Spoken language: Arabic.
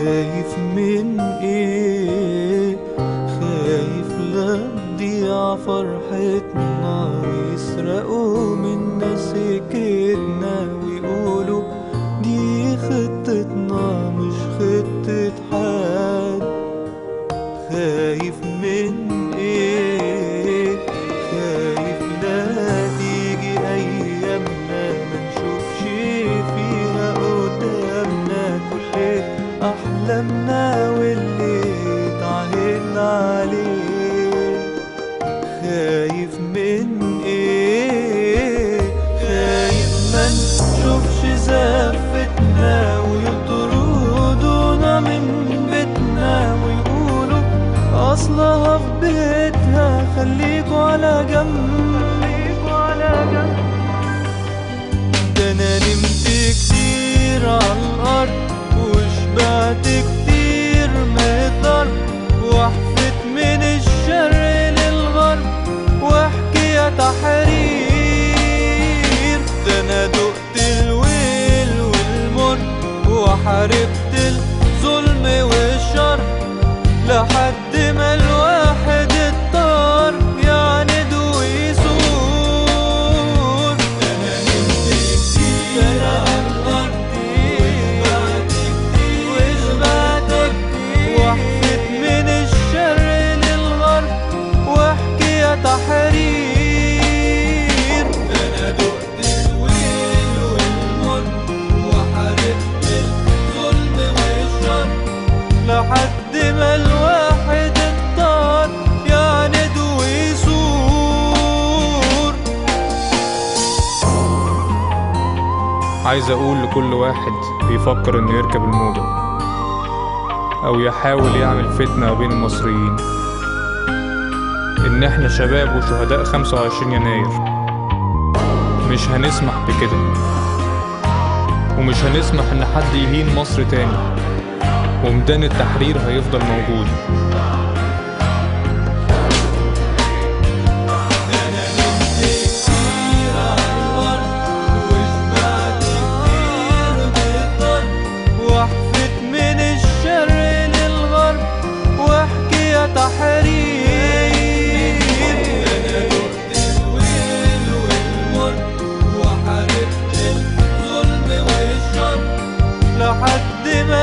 خايف من ايه؟ خايف لا تضيع فرحتنا ويسرقوا منا سكتنا ويقولوا دي خطتنا مش خطة حد. خايف من ايه؟ خايف لا تيجي ايامنا منشوفش فيها قدامنا كل احلامنا واللي اتعهدنا عليه. خايف من ايه؟ خايف ما نشوفش زفتنا ويطردونا من بيتنا ويقولوا اصلها في بيتها خليكوا على جنب. ده انا نمت كتير عالارض وشبعت كتير من الضرب وحفت من الشرق للغرب واحكي يا تحرير. ده انا دقت الويل والمر وحاربت الظلم والشر لحد ما الواحد اتطار يعند ويثور. انا نمت كتير عالارض وشبعت كتير وحفت من الشرق للغرب واحكي يا تحرير. ده انا دقت الويل والمر وحاربت الظلم والشر لحد ما الواحد اتطار يعند ويثور. عايز اقول لكل واحد بيفكر انه يركب الموجة او يحاول يعمل فتنة بين المصريين ان احنا شباب وشهداء 25 يناير مش هنسمح بكده، ومش هنسمح ان حد يهين مصر تاني، وميدان التحرير هيفضل موجود. وحفت من الشرق للغرب واحكي يا تحرير. انا دقت الويل والمر وحاربت الظلم والشر لحد ما